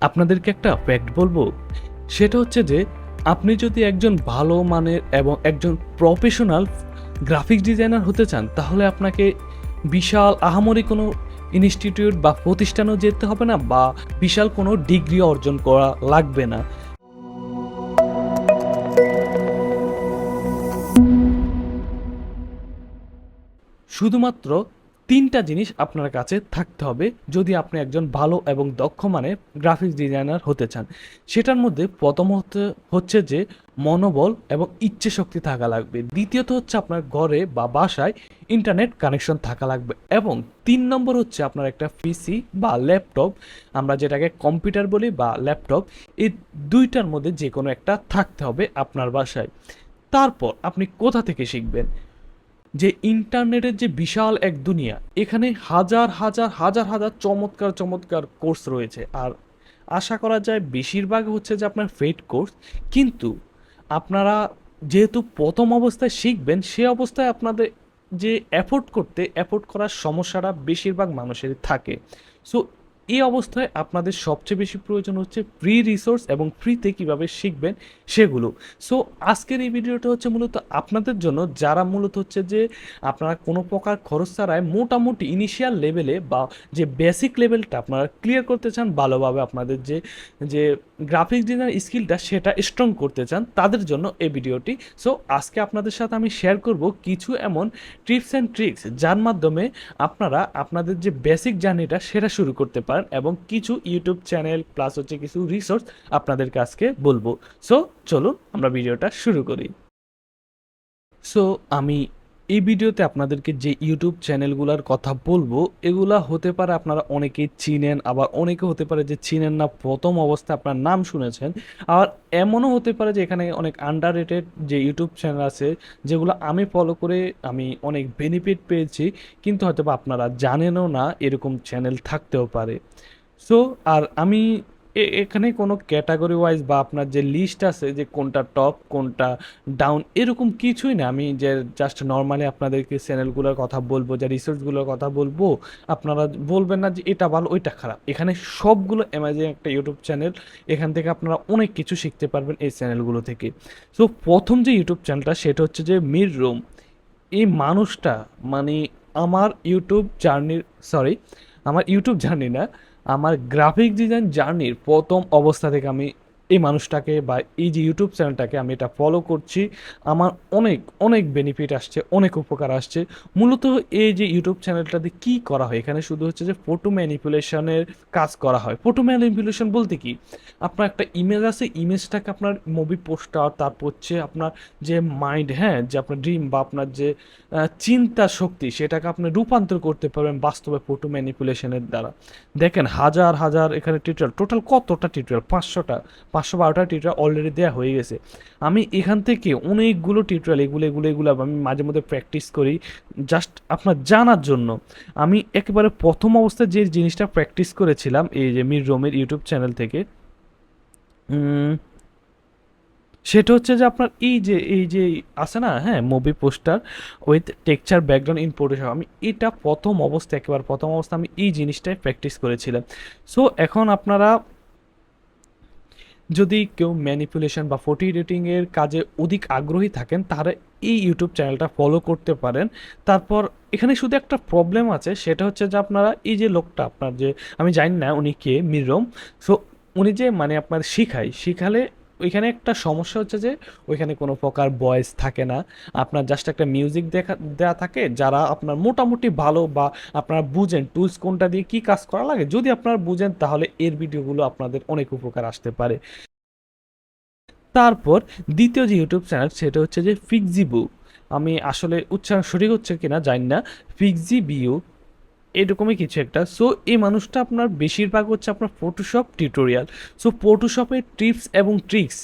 আপনাদেরকে একটা ফ্যাক্ট বলবো, সেটা হচ্ছে যে আপনি যদি একজন ভালো মানের এবং একজন প্রফেশনাল গ্রাফিক্স ডিজাইনার হতে চান, তাহলে আপনাকে বিশাল আহামরি কোনো ইনস্টিটিউট বা প্রতিষ্ঠানেও যেতে হবে না, বা বিশাল কোনো ডিগ্রি অর্জন করা লাগবে না। শুধুমাত্র ৩টা জিনিস আপনার কাছে থাকতে হবে যদি আপনি একজন ভালো এবং দক্ষ মানের গ্রাফিক্স ডিজাইনার হতে চান। সেটার মধ্যে প্রথমত হচ্ছে যে মনোবল এবং ইচ্ছে শক্তি থাকা লাগবে। দ্বিতীয়ত হচ্ছে আপনার ঘরে বা বাসায় ইন্টারনেট কানেকশন থাকা লাগবে, এবং ৩ নম্বর হচ্ছে আপনার একটা পিসি বা ল্যাপটপ, আমরা যেটাকে কম্পিউটার বলি বা ল্যাপটপ, এই ২টার মধ্যে যে কোনো একটা থাকতে হবে আপনার বাসায়। তারপর আপনি কোথা থেকে শিখবেন? যে ইন্টারনেটের যে বিশাল এক দুনিয়া, এখানে হাজার হাজার হাজার হাজার চমৎকার চমৎকার কোর্স রয়েছে, আর আশা করা যায় বেশিরভাগ হচ্ছে যে আপনার পেইড কোর্স। কিন্তু আপনারা যেহেতু প্রথম অবস্থায় শিখবেন, সে অবস্থায় আপনাদের যে অ্যাফোর্ড করার সমস্যাটা বেশিরভাগ মানুষেরই থাকে। সো এই অবস্থায় আপনাদের সবচেয়ে বেশি প্রয়োজন হচ্ছে ফ্রি রিসোর্স এবং ফ্রিতে কীভাবে শিখবেন সেগুলো। সো আজকের এই ভিডিওটা হচ্ছে মূলত আপনাদের জন্য, যারা মূলত হচ্ছে যে আপনারা কোনো প্রকার খরচ ছাড়াই মোটামুটি ইনিশিয়াল লেভেলে বা যে বেসিক লেভেলটা আপনারা ক্লিয়ার করতে চান ভালোভাবে, আপনাদের যে যে গ্রাফিক্স ডিজাইন স্কিলটা সেটা স্ট্রং করতে চান, তাদের জন্য এই ভিডিওটি। সো আজকে আপনাদের সাথে আমি শেয়ার করব কিছু এমন টিপস অ্যান্ড ট্রিক্স যার মাধ্যমে আপনারা আপনাদের যে বেসিক জার্নিটা সেটা শুরু করতে পারেন, এবং কিছু ইউটিউব চ্যানেল প্লাস হচ্ছে কিছু রিসোর্স আপনাদের কাছকে বলবো। সো চলুন আমরা ভিডিওটা শুরু করি। সো আমি এই ভিডিওতে আপনাদেরকে যে ইউটিউব চ্যানেলগুলোর কথা বলবো, এগুলা হতে পারে আপনারা অনেকেই চিনেন, আবার অনেকে হতে পারে যে চিনেন না, প্রথম অবস্থায় আপনার নাম শুনেছেন। আর এমনও হতে পারে যে এখানে অনেক আন্ডাররেটেড যে ইউটিউব চ্যানেল আছে, যেগুলো আমি ফলো করে আমি অনেক বেনিফিট পেয়েছি, কিন্তু হয়তো বা আপনারা জানেনও না এরকম চ্যানেল থাকতেও পারে। সো আর আমি এখানে কোনো ক্যাটাগরি ওয়াইজ বা আপনার যে লিস্ট আছে যে কোনটা টপ কোনটা ডাউন, এরকম কিছুই না। আমি যে জাস্ট নর্মালি আপনাদেরকে চ্যানেলগুলোর কথা বলবো, যে রিসোর্সগুলোর কথা বলবো, আপনারা বলবেন না যে এটা ভালো ওইটা খারাপ। এখানে সবগুলো অ্যামাজিং একটা ইউটিউব চ্যানেল, এখান থেকে আপনারা অনেক কিছু শিখতে পারবেন এই চ্যানেলগুলো থেকে। সো প্রথম যে ইউটিউব চ্যানেলটা সেটা হচ্ছে যে মির রুম। এই মানুষটা মানে আমার ইউটিউব জার্নির, সরি আমার ইউটিউব জার্নি না, আমার গ্রাফিক ডিজাইন জার্নির প্রথম অবস্থা থেকে আমি এই মানুষটাকে বা এই যে ইউটিউব চ্যানেলটাকে আমি এটা ফলো করছি। আমার অনেক অনেক বেনিফিট আসছে, অনেক উপকার আসছে। মূলত এই যে ইউটিউব চ্যানেলটাতে কী করা হয়, এখানে শুধু হচ্ছে যে ফটো ম্যানিপুলেশনের কাজ করা হয়। ফটো ম্যানিপুলেশন বলতে কি, আপনার একটা ইমেজ আছে, ইমেজটাকে আপনার মুভি পোস্টার, তারপর হচ্ছে আপনার যে মাইন্ড, হ্যাঁ, যে আপনার ড্রিম বা আপনার যে চিন্তা শক্তি, সেটাকে আপনি রূপান্তর করতে পারবেন বাস্তবে ফটো ম্যানিপুলেশনের দ্বারা। দেখেন হাজার হাজার এখানে টিউটোরিয়াল, টোটাল কতটা টিউটোরিয়াল, 512টা টিউটোরিয়াল অলরেডি দেওয়া হয়ে গেছে। আমি এখান থেকে অনেকগুলো টিউটোরিয়াল এগুলো আমি মাঝে মধ্যে প্র্যাকটিস করি, জাস্ট আপনার জানার জন্য। আমি একেবারে প্রথম অবস্থায় যে জিনিসটা প্র্যাকটিস করেছিলাম এই যে মির রোমের ইউটিউব চ্যানেল থেকে, সেটা হচ্ছে যে আপনার এই যে আছে না, হ্যাঁ, movie poster with texture background in Photoshop, আমি এটা একেবারে প্রথম অবস্থা আমি এই জিনিসটাই প্র্যাকটিস করেছিলাম। সো এখন আপনারা যদি কেউ ম্যানিপুলেশন বা ফটো এডিটিংয়ের কাজে অধিক আগ্রহী থাকেন, তাহলে এই ইউটিউব চ্যানেলটা ফলো করতে পারেন। তারপর এখানে শুধু একটা প্রবলেম আছে, সেটা হচ্ছে যে আপনারা এই যে লোকটা, আপনার যে, আমি জানি না উনি কে, মিররম। সো উনি যে মানে আপনার শিখালে ওইখানে একটা সমস্যা হচ্ছে যে ওইখানে কোনো প্রকার ভয়েস থাকে না, আপনার জাস্ট একটা মিউজিক দেওয়া থাকে। যারা আপনার মোটামুটি ভালো বা আপনারা বুঝেন টুলস কোনটা দিয়ে কী কাজ করা লাগে, যদি আপনারা বুঝেন, তাহলে এর ভিডিওগুলো আপনাদের অনেক উপকার আসতে পারে। তারপর দ্বিতীয় যে ইউটিউব চ্যানেল সেটা হচ্ছে যে ফিক্সিবু, আমি আসলে উচ্চারণ সঠিক হচ্ছে কিনা জানি না, ফিক্সিবিউ এরকমই কিছু একটা। সো এই মানুষটা আপনার বেশিরভাগ হচ্ছে আপনার ফটোশপ টিউটোরিয়াল। সো ফটোশপের টিপস এবং ট্রিক্স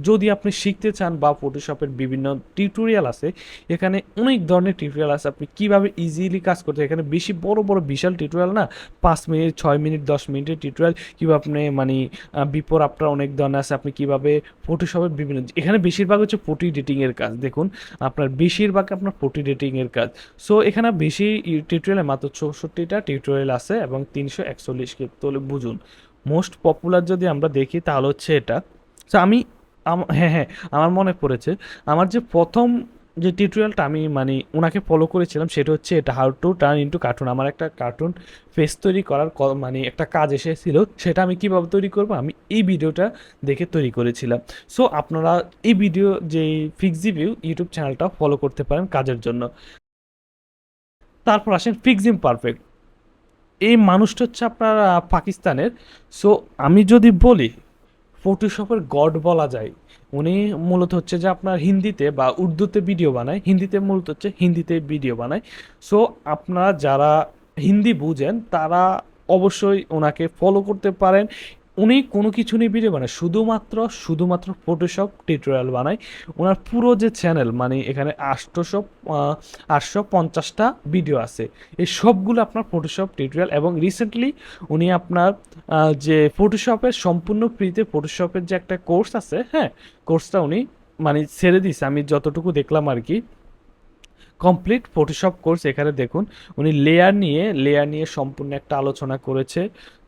যদি আপনি শিখতে চান, বা ফটোশপের বিভিন্ন টিউটোরিয়াল আছে, এখানে অনেক ধরনের টিউটোরিয়াল আছে, আপনি কীভাবে ইজিলি কাজ করতে, এখানে বেশি বড় বড় বিশাল টিউটোরিয়াল না, 5 মিনিট 6 মিনিট 10 মিনিটের টিউটোরিয়াল, কীভাবে আপনি মানে বিফোর আফটার অনেক ধরনের আছে, আপনি কীভাবে ফটোশপের বিভিন্ন, এখানে বেশিরভাগ হচ্ছে ফটো এডিটিংয়ের কাজ। দেখুন আপনার বেশিরভাগ আপনার ফটো এডিটিংয়ের কাজ। সো এখানে বেশি টিউটোরিয়ালে মাত্র 64টা টিউটোরিয়াল আছে এবং 341 কে, তাহলে বুঝুন মোস্ট পপুলার যদি আমরা দেখি তাহলে হচ্ছে এটা। সো আমি হ্যাঁ হ্যাঁ, আমার মনে পড়েছে, আমার যে প্রথম যে টিউটোরিয়ালটা আমি মানে ওনাকে ফলো করেছিলাম সেটা হচ্ছে এটা, how to turn into cartoon. আমার একটা কার্টুন ফেস তৈরি করার মানে একটা কাজ এসেছিল, সেটা আমি কীভাবে তৈরি করবো আমি এই ভিডিওটা দেখে তৈরি করেছিলাম। সো আপনারা এই ভিডিও যে ফিক্সি ভিউ ইউটিউব চ্যানেলটা ফলো করতে পারেন কাজের জন্য। তারপর আসেন ফিক্সিং পারফেক্ট। এই মানুষটা হচ্ছে আপনার পাকিস্তানের। সো আমি যদি বলি ফটোশপের গড বলা যায়, উনি মূলত হচ্ছে যে আপনার হিন্দিতে বা উর্দুতে ভিডিও বানায়, হিন্দিতে মূলত হচ্ছে হিন্দিতে ভিডিও বানায়। সো আপনারা যারা হিন্দি বুঝেন তারা অবশ্যই ওনাকে ফলো করতে পারেন। উনি কোনো কিছু নিয়ে ভিডিও বানায়, শুধুমাত্র ফটোশপ টিউটোরিয়াল বানায়। ওনার পুরো যে চ্যানেল মানে এখানে 850টা ভিডিও আছে, এই সবগুলো আপনার ফটোশপ টিউটোরিয়াল। এবং রিসেন্টলি উনি আপনার যে ফটোশপের সম্পূর্ণ ফ্রিতে ফটোশপের যে একটা কোর্স আছে, হ্যাঁ, কোর্সটা উনি মানে ছেড়ে দিছে আমি যতটুকু দেখলাম আর কি। কমপ্লিট ফটোশপ কোর্স এখানে দেখুন, উনি লেয়ার নিয়ে সম্পূর্ণ একটা আলোচনা করেছে।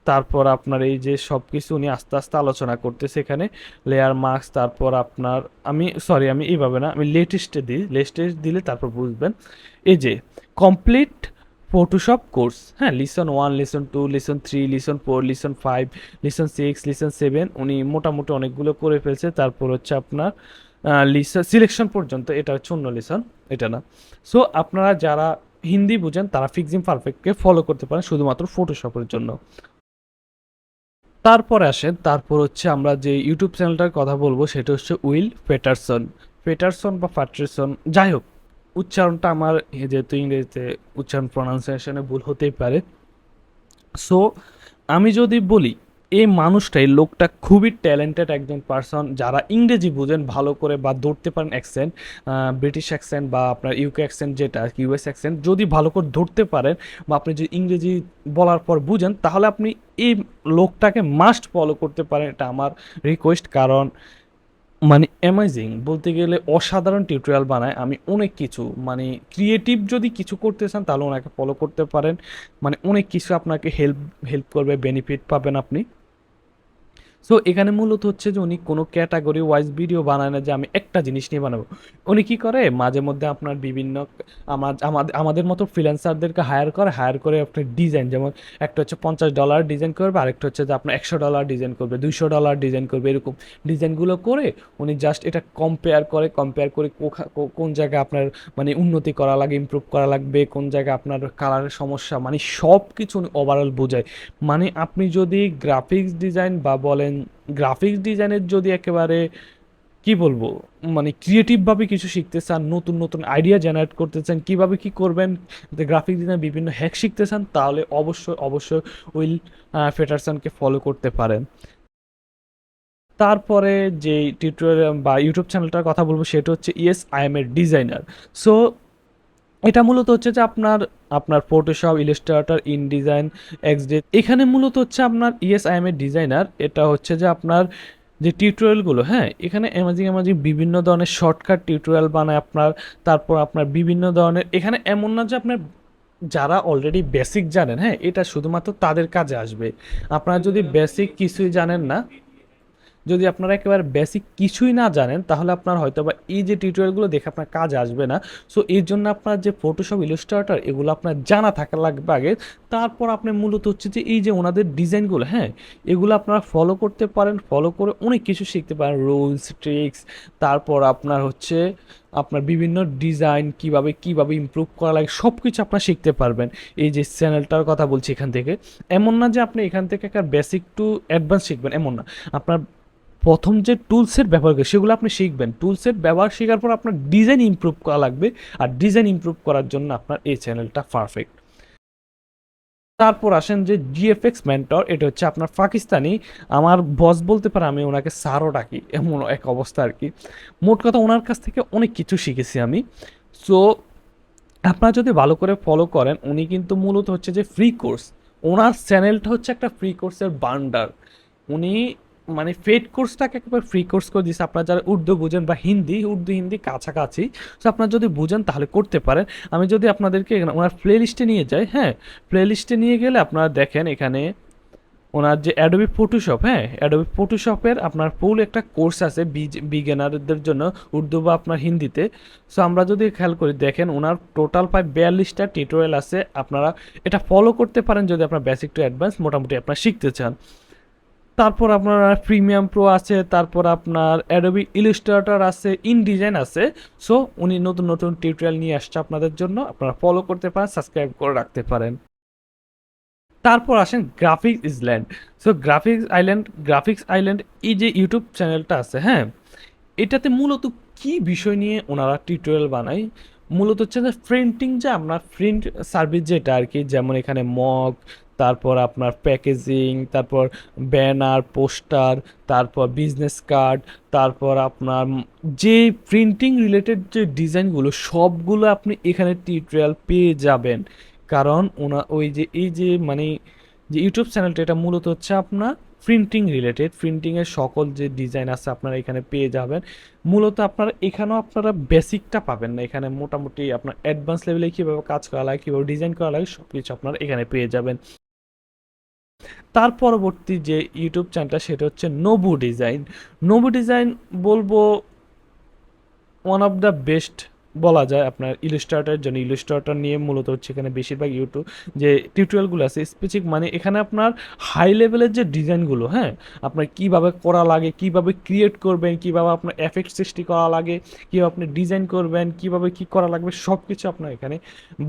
তারপর আপনার এই যে সব কিছু উনি আস্তে আস্তে আলোচনা করতেছে এখানে, লেয়ার মার্কস। তারপর আপনার আমি এইভাবে না, আমি লেটেস্ট দিলে তারপর বুঝবেন। এই যে কমপ্লিট ফটোশপ কোর্স, হ্যাঁ, listen 1, listen 2, listen 3, listen 4, listen 5, listen 6, listen 7, উনি মোটামুটি অনেকগুলো করে ফেলছে। তারপর হচ্ছে আপনার লিসন সিলেকশন পর্যন্ত, এটা হচ্ছে অন্য লিসন, এটা না। সো আপনারা যারা হিন্দি বুঝেন তারা ফিক্সিং পারফেক্টকে ফলো করতে পারেন শুধুমাত্র ফটোশপের জন্য। তারপর হচ্ছে আমরা যে ইউটিউব চ্যানেলটার কথা বলবো সেটা হচ্ছে উইল পেটারসন বা ফাট্রেসন, যাই হোক উচ্চারণটা আমার যেহেতু ইংরেজিতে উচ্চারণ প্রনাউন্সিয়েশনে ভুল হতেই পারে। সো আমি যদি বলি এই মানুষটা, এই লোকটা খুবই ট্যালেন্টেড একজন পার্সন। যারা ইংরেজি বুঝেন ভালো করে বা ধরতে পারেন অ্যাকসেন্ট, ব্রিটিশ অ্যাকসেন্ট বা আপনার ইউকে অ্যাকসেন্ট যেটা ইউএস অ্যাকসেন্ট যদি ভালো করে ধরতে পারেন বা আপনি যদি ইংরেজি বলার পর বুঝেন, তাহলে আপনি এই লোকটাকে মাস্ট ফলো করতে পারেন, এটা আমার রিকোয়েস্ট। কারণ মানে অ্যামেজিং বলতে গেলে অসাধারণ টিউটোরিয়াল বানায়। আমি অনেক কিছু মানে ক্রিয়েটিভ যদি কিছু করতে চান তাহলে ওনাকে ফলো করতে পারেন, মানে অনেক কিছু আপনাকে হেল্প করবে, বেনিফিট পাবেন আপনি। সো এখানে মূলত হচ্ছে যে উনি কোনো ক্যাটাগরি ওয়াইজ ভিডিও বানায় না যে আমি একটা জিনিস নিয়ে বানাবো। উনি কী করে মাঝে মধ্যে আপনার বিভিন্ন আমাদের মতো ফ্রিল্যান্সারদেরকে হায়ার করে আপনার ডিজাইন, যেমন একটা হচ্ছে $50 ডিজাইন করবে, আরেকটা হচ্ছে যে আপনার $100 ডিজাইন করবে, $200 ডিজাইন করবে, এরকম ডিজাইনগুলো করে উনি জাস্ট এটা কম্পেয়ার করে কোন জায়গায় আপনার মানে উন্নতি করা লাগে, ইমপ্রুভ করা লাগবে, কোন জায়গায় আপনার কালারের সমস্যা, মানে সব কিছু উনি ওভারঅল বোঝায়। মানে আপনি যদি গ্রাফিক্স ডিজাইন বা বলেন গ্রাফিক্স ডিজাইনের যদি একেবারে কি বলবো মানে ক্রিয়েটিভভাবে কিছু শিখতে চান, নতুন নতুন আইডিয়া জেনারেট করতে চান, কীভাবে কী করবেন, গ্রাফিক ডিজাইন বিভিন্ন হ্যাক শিখতে চান, তাহলে অবশ্যই উইল ফেটারসনকে ফলো করতে পারেন। তারপরে যে টিউটোরিয়াল বা ইউটিউব চ্যানেলটার কথা বলবো সেটা হচ্ছে yes I M A designer. So এটা মূলত হচ্ছে যে আপনার আপনার ফটোশপ, ইলাস্ট্রেটর, ইনডিজাইন, এক্সডি, এখানে মূলত হচ্ছে আপনার yes I M A designer. এটা হচ্ছে যে আপনার যে টিউটোরিয়ালগুলো, হ্যাঁ, এখানে অ্যামাজিং বিভিন্ন ধরনের শর্টকাট টিউটোরিয়াল বানায় আপনার। তারপর আপনার বিভিন্ন ধরনের, এখানে এমন না যে আপনার যারা অলরেডি বেসিক জানেন, হ্যাঁ, এটা শুধুমাত্র তাদের কাজে আসবে। আপনারা যদি বেসিক কিছুই জানেন না, যদি আপনারা একেবারে বেসিক কিছুই না জানেন তাহলে আপনার হয়তো বা এই যে টিউটোরিয়ালগুলো দেখে আপনার কাজে আসবে না। সো এর জন্য আপনার যে ফটোশপ, ইলাস্ট্রেটর এগুলো আপনার জানা থাকা লাগবে আগে। তারপর আপনি মূলত হচ্ছে যে এই যে ওনাদের ডিজাইনগুলো, হ্যাঁ, এগুলো আপনারা ফলো করতে পারেন, ফলো করে অনেক কিছু শিখতে পারেন, রুলস, ট্রিক্স। তারপর আপনার হচ্ছে আপনার বিভিন্ন ডিজাইন কীভাবে ইমপ্রুভ করা লাগে সব কিছু আপনার শিখতে পারবেন এই যে চ্যানেলটার কথা বলছি এখান থেকে। এমন না যে আপনি এখান থেকে একটা বেসিক টু অ্যাডভান্স শিখবেন, এমন না। আপনার প্রথম যে টুলসেট ব্যবহার করে সেগুলো আপনি শিখবেন, টুলসেট ব্যবহার শেখার পর আপনার ডিজাইন ইমপ্রুভ করা লাগবে, আর ডিজাইন ইমপ্রুভ করার জন্য আপনার এই চ্যানেলটা পারফেক্ট। তারপর আসেন যে জিএফএক্স মেন্টর, এটা হচ্ছে আপনার পাকিস্তানি, আমার বস বলতে পারে, আমি ওনাকে স্যারও ডাকি, এমন এক অবস্থা আর কি। মোট কথা ওনার কাছ থেকে অনেক কিছু শিখেছি আমি। সো আপনারা যদি ভালো করে ফলো করেন, উনি কিন্তু মূলত হচ্ছে যে ফ্রি কোর্স, ওনার চ্যানেলটা হচ্ছে একটা ফ্রি কোর্সের বান্ডার। উনি মানে পেড কোর্সটাকে একেবারে ফ্রি কোর্স করে দিয়েছে। আপনারা যারা উর্দু বুঝেন বা উর্দু হিন্দি কাছাকাছি, সো আপনারা যদি বুঝেন তাহলে করতে পারেন। আমি যদি আপনাদেরকে ওনার প্লে লিস্টে নিয়ে যাই, হ্যাঁ, প্লে লিস্টে নিয়ে গেলে আপনারা দেখেন এখানে ওনার যে অ্যাডোবি ফটোশপ, হ্যাঁ, অ্যাডোবি ফটোশপের আপনার ফুল একটা কোর্স আছে বিগিনারদের জন্য, উর্দু বা আপনার হিন্দিতে। সো আমরা যদি খেয়াল করি দেখেন ওনার টোটাল প্রায় 42টা টিউটোরিয়াল আছে, আপনারা এটা ফলো করতে পারেন যদি আপনার বেসিক টু অ্যাডভান্স মোটামুটি আপনারা শিখতে চান। তারপর আপনার প্রিমিয়াম প্রো আছে, তারপর আপনার অ্যাডোবি ইলাস্ট্রেটর আছে, ইনডিজাইন আছে। সো উনি নতুন নতুন টিউটোরিয়াল নিয়ে আসছে আপনাদের জন্য, আপনারা ফলো করতে পারেন, সাবস্ক্রাইব করে রাখতে পারেন। তারপর আসেন graphics Eastland. So graphics island এই যে ইউটিউব চ্যানেলটা আছে, হ্যাঁ, এটাতে মূলত কি বিষয় নিয়ে ওনারা টিউটোরিয়াল বানায়, মূলত হচ্ছে যে প্রিন্টিং, যে আপনার প্রিন্ট সার্ভিস যেটা আর কি, যেমন এখানে মগ, তারপর আপনার প্যাকেজিং, তারপর ব্যানার, পোস্টার, তারপর বিজনেস কার্ড, তারপর আপনার যে প্রিন্টিং রিলেটেড যে ডিজাইনগুলো সবগুলো আপনি এখানে টিউটোরিয়াল পেয়ে যাবেন। কারণ ওনা ওই যে এই যে মানে যে ইউটিউব চ্যানেলটা, এটা মূলত হচ্ছে আপনার প্রিন্টিং রিলেটেড, প্রিন্টিংয়ের সকল যে ডিজাইন আছে আপনারা এখানে পেয়ে যাবেন। মূলত আপনারা এখানেও আপনারা বেসিকটা পাবেন না, এখানে মোটামুটি আপনার অ্যাডভান্স লেভেলে কীভাবে কাজ করা লাগে, কীভাবে ডিজাইন করা লাগে সব কিছু আপনারা এখানে পেয়ে যাবেন। তার পরবর্তী যে ইউটিউব চ্যানেলটা সেটা হচ্ছে নবু ডিজাইন। নবু ডিজাইন বলবো ওয়ান অফ দ্য বেস্ট বলা যায় আপনার ইলাস্ট্রেটরের জন্য। ইলাস্ট্রেটর নিয়ে মূলত হচ্ছে এখানে বেশিরভাগ ইউটিউব যে টিউটোরিয়ালগুলো আছে স্পেসিফিক, মানে এখানে আপনার হাই লেভেলের যে ডিজাইনগুলো, হ্যাঁ, আপনার কীভাবে করা লাগে, কীভাবে ক্রিয়েট করবেন, কীভাবে আপনার এফেক্ট সৃষ্টি করা লাগে, কীভাবে আপনি ডিজাইন করবেন, কীভাবে কী করা লাগবে সব কিছু আপনার এখানে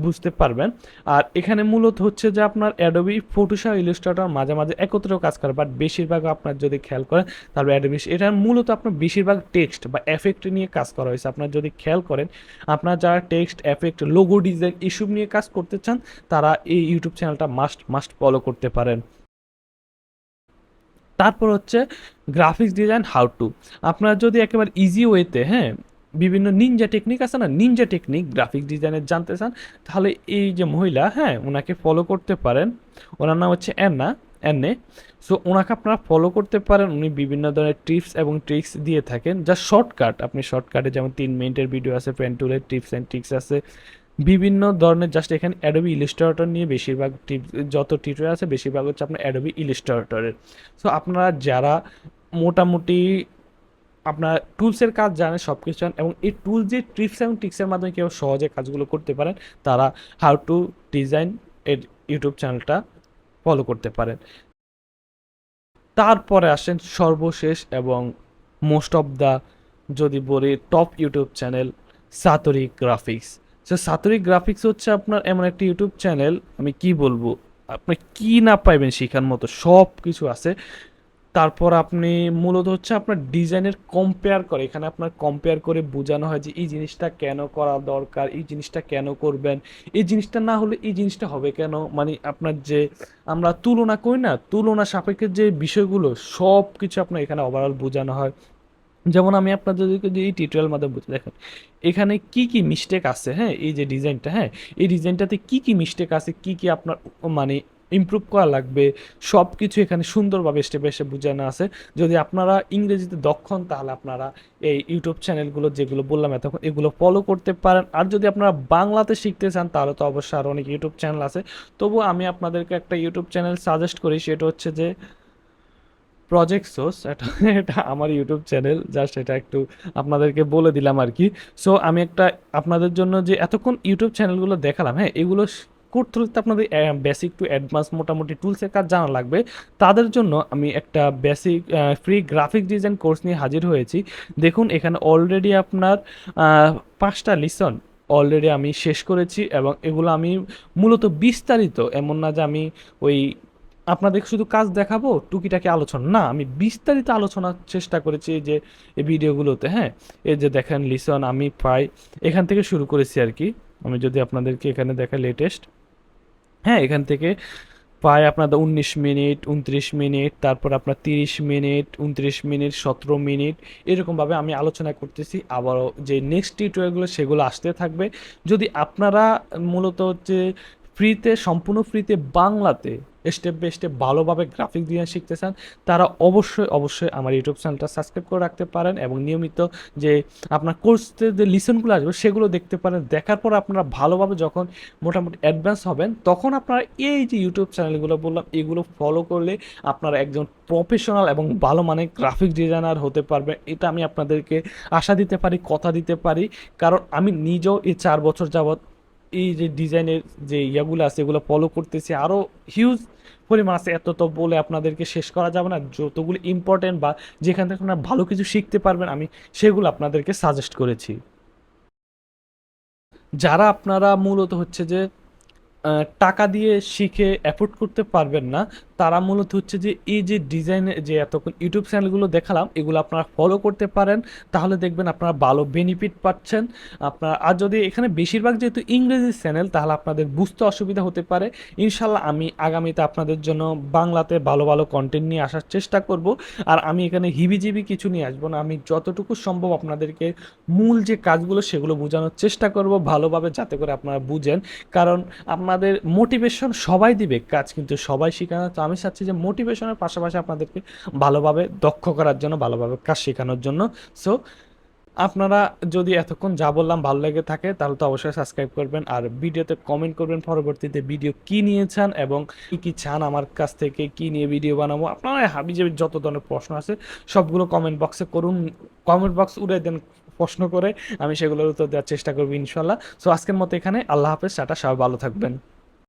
বুঝতে পারবেন। আর এখানে মূলত হচ্ছে যে আপনার অ্যাডোবি ফটোশপ, ইলাস্ট্রেটর মাঝে মাঝে একত্রেও কাজ করে, বাট বেশিরভাগ আপনার যদি খেয়াল করেন তারপর অ্যাডোবি, এটা মূলত আপনার বেশিরভাগ টেক্সট বা এফেক্ট নিয়ে কাজ করা হয়েছে। আপনার যদি খেয়াল করেন, আপনার যারা টেক্সট, এফেক্ট, লোগো ডিজাইন এসব নিয়ে কাজ করতে চান তারা এই ইউটিউব চ্যানেলটা মাস্ট ফলো করতে পারেন। তারপর হচ্ছে গ্রাফিক্স ডিজাইন হাউ টু। আপনারা যদি একেবারে ইজি ওয়েতে, হ্যাঁ, বিভিন্ন নিনজা টেকনিক আছে না, নিনজা টেকনিক গ্রাফিক্স ডিজাইনের জানতে চান, তাহলে এই যে মহিলা, হ্যাঁ, ওনাকে ফলো করতে পারেন। ওনার নাম হচ্ছে অ্যান্নে। সো ওনাকে আপনারা ফলো করতে পারেন, উনি বিভিন্ন ধরনের টিপস এবং ট্রিক্স দিয়ে থাকেন, যা শর্টকাট, আপনি শর্টকাটে যেমন 3 মিনিটের ভিডিও আছে, পেন টুলের টিপস অ্যান্ড ট্রিক্স আছে, বিভিন্ন ধরনের। জাস্ট এখানে অ্যাডোবি ইলাস্ট্রেটর নিয়ে বেশিরভাগ যত টিউটোরিয়াল আছে বেশিরভাগ হচ্ছে আপনার অ্যাডোবি ইলাস্ট্রেটরের। সো আপনারা যারা মোটামুটি আপনার টুলসের কাজ জানেন, সব কিছু জানেন, এবং এই টুল যে টিপস এবং ট্রিক্সের মাধ্যমে কেউ সহজে কাজগুলো করতে পারেন, তারা হাউ টু ডিজাইন এর ইউটিউব চ্যানেলটা ফলো করতে পারেন। তারপরে আসেন সর্বশেষ এবং মোস্ট অফ দ্য, যদি বলি টপ ইউটিউব চ্যানেল, সাতরি গ্রাফিক্স। সো সাতরি গ্রাফিক্স হচ্ছে আপনার এমন একটি ইউটিউব চ্যানেল, আমি কি বলবো, আপনি কি না পাইবেন শেখার মতো সব কিছু আছে। তারপর আপনি মূলত হচ্ছে আপনার ডিজাইনের কম্পেয়ার করে, এখানে আপনার কম্পেয়ার করে বোঝানো হয় যে এই জিনিসটা কেন করা দরকার, এই জিনিসটা কেন করবেন, এই জিনিসটা না হলে এই জিনিসটা হবে কেন, মানে আপনার যে আমরা তুলনা করি না, তুলনা সাপেক্ষে যে বিষয়গুলো সব কিছু আপনার এখানে ওভারঅল বোঝানো হয়। যেমন আমি আপনাদেরকে যে এই টিউটোরিয়াল মাধ্যমে বুঝে দেখেন এখানে কি কি মিস্টেক আছে, হ্যাঁ, এই যে ডিজাইনটা, হ্যাঁ, এই ডিজাইনটাতে কি কি মিস্টেক আছে, কি কি আপনার মানে ইমপ্রুভ করা লাগবে, সব কিছু এখানে সুন্দরভাবে স্টেপ বাই স্টেপ বোঝানো আছে। যদি আপনারা ইংরেজিতে দক্ষ হন তাহলে আপনারা এই ইউটিউব চ্যানেলগুলো যেগুলো বললাম এতক্ষণ এগুলো ফলো করতে পারেন। আর যদি আপনারা বাংলাতে শিখতে চান তাহলে তো অবশ্যই আরও অনেক ইউটিউব চ্যানেল আছে। তবু আমি আপনাদেরকে একটা ইউটিউব চ্যানেল সাজেস্ট করি, সেটা হচ্ছে যে প্রজেক্ট সোর্স। এটা এটা আমার ইউটিউব চ্যানেল, জাস্ট এটা একটু আপনাদেরকে বলে দিলাম আর কি। সো আমি একটা আপনাদের জন্য যে এতক্ষণ ইউটিউব চ্যানেলগুলো দেখালাম, হ্যাঁ, এগুলো করতে হলে আপনাদের বেসিক টু অ্যাডভান্স মোটামুটি টুলসের কাজ জানা লাগবে। তাদের জন্য আমি একটা basic free graphic design course নিয়ে হাজির হয়েছি। দেখুন এখানে অলরেডি আপনার 5টা লিসন অলরেডি আমি শেষ করেছি, এবং এগুলো আমি মূলত বিস্তারিত, এমন না যে আমি ওই আপনাদের শুধু কাজ দেখাবো টুকিটাকি আলোচনা না, আমি বিস্তারিত আলোচনার চেষ্টা করেছি এই যে এই ভিডিওগুলোতে, হ্যাঁ। এই যে দেখেন লিসন আমি প্রায় এখান থেকে শুরু করেছি আর কি। আমি যদি আপনাদেরকে এখানে দেখাই লেটেস্ট, হ্যাঁ, এখান থেকে প্রায় আপনাদের 19 মিনিট, 29 মিনিট, তারপর আপনার 30 মিনিট, 29 মিনিট, 17 মিনিট, এরকমভাবে আমি আলোচনা করতেছি। আবারও যে নেক্সট টিউটোরিয়ালগুলো সেগুলো আসতে থাকবে। যদি আপনারা মূলত হচ্ছে ফ্রিতে, সম্পূর্ণ ফ্রিতে বাংলাতে স্টেপ বাই স্টেপ ভালোভাবে গ্রাফিক ডিজাইন শিখতে চান, তারা অবশ্যই আমার ইউটিউব চ্যানেলটা সাবস্ক্রাইব করে রাখতে পারেন এবং নিয়মিত যে আপনার কোর্সে যে লিসনগুলো আসবে সেগুলো দেখতে পারেন। দেখার পর আপনারা ভালোভাবে যখন মোটামুটি অ্যাডভান্স হবেন, তখন আপনারা এই যে ইউটিউব চ্যানেলগুলো বললাম এগুলো ফলো করলে আপনারা একজন প্রফেশনাল এবং ভালো মানের গ্রাফিক ডিজাইনার হতে পারবেন। এটা আমি আপনাদেরকে আশা দিতে পারি, কথা দিতে পারি, কারণ আমি নিজেও এই 4 বছর যাবৎ এই যে ডিজাইনের যে ইয়াগুলো আছে এগুলো ফলো করতেছি। আরও হিউজ পরিমাণ আছে, এত তো বলে আপনাদেরকে শেষ করা যাবে না। যতগুলো ইম্পর্টেন্ট বা যেখান থেকে আপনারা ভালো কিছু শিখতে পারবেন আমি সেগুলো আপনাদেরকে সাজেস্ট করেছি। যারা আপনারা মূলত হচ্ছে যে টাকা দিয়ে শিখে অ্যাফোর্ড করতে পারবেন না, তারা মূলত হচ্ছে যে এই যে ডিজাইনের যে এতক্ষণ ইউটিউব চ্যানেলগুলো দেখালাম এগুলো আপনারা ফলো করতে পারেন, তাহলে দেখবেন আপনারা ভালো বেনিফিট পাচ্ছেন। আপনার আর যদি এখানে বেশিরভাগ যেহেতু ইংরেজি চ্যানেল, তাহলে আপনাদের বুঝতে অসুবিধা হতে পারে। ইনশাল্লাহ আমি আগামীতে আপনাদের জন্য বাংলাতে ভালো ভালো কন্টেন্ট নিয়ে আসার চেষ্টা করব। আর আমি এখানে হিবিজিবি কিছু নিয়ে আসবো না, আমি যতটুকু সম্ভব আপনাদেরকে মূল যে কাজগুলো সেগুলো বোঝানোর চেষ্টা করব ভালোভাবে, যাতে করে আপনারা বুঝেন। কারণ আপনাদের মোটিভেশন সবাই দিবে, কাজ কিন্তু সবাই শেখানো। তো আমি চাচ্ছি যে মোটিভেশনের পাশাপাশি আপনাদেরকে ভালোভাবে দক্ষ করার জন্য, ভালোভাবে কাজ শেখানোর জন্য। সো আপনারা যদি এতক্ষণ যা বললাম ভালো লেগে থাকে তাহলে তো অবশ্যই সাবস্ক্রাইব করবেন, আর ভিডিওতে কমেন্ট করবেন পরবর্তীতে ভিডিও কী নিয়ে চান এবং কী চান আমার কাছ থেকে, কী নিয়ে ভিডিও বানাবো। আপনারা হাবিজাবি যত ধরনের প্রশ্ন আছে সবগুলো কমেন্ট বক্সে করুন, কমেন্ট বক্স উড়ে দেন প্রশ্ন করে, আমি সেগুলোর উত্তর দেওয়ার চেষ্টা করবো ইনশাল্লাহ। সো আজকের মতো এখানে, আল্লাহ হাফেজ, টাটা, সবাই ভালো থাকবেন।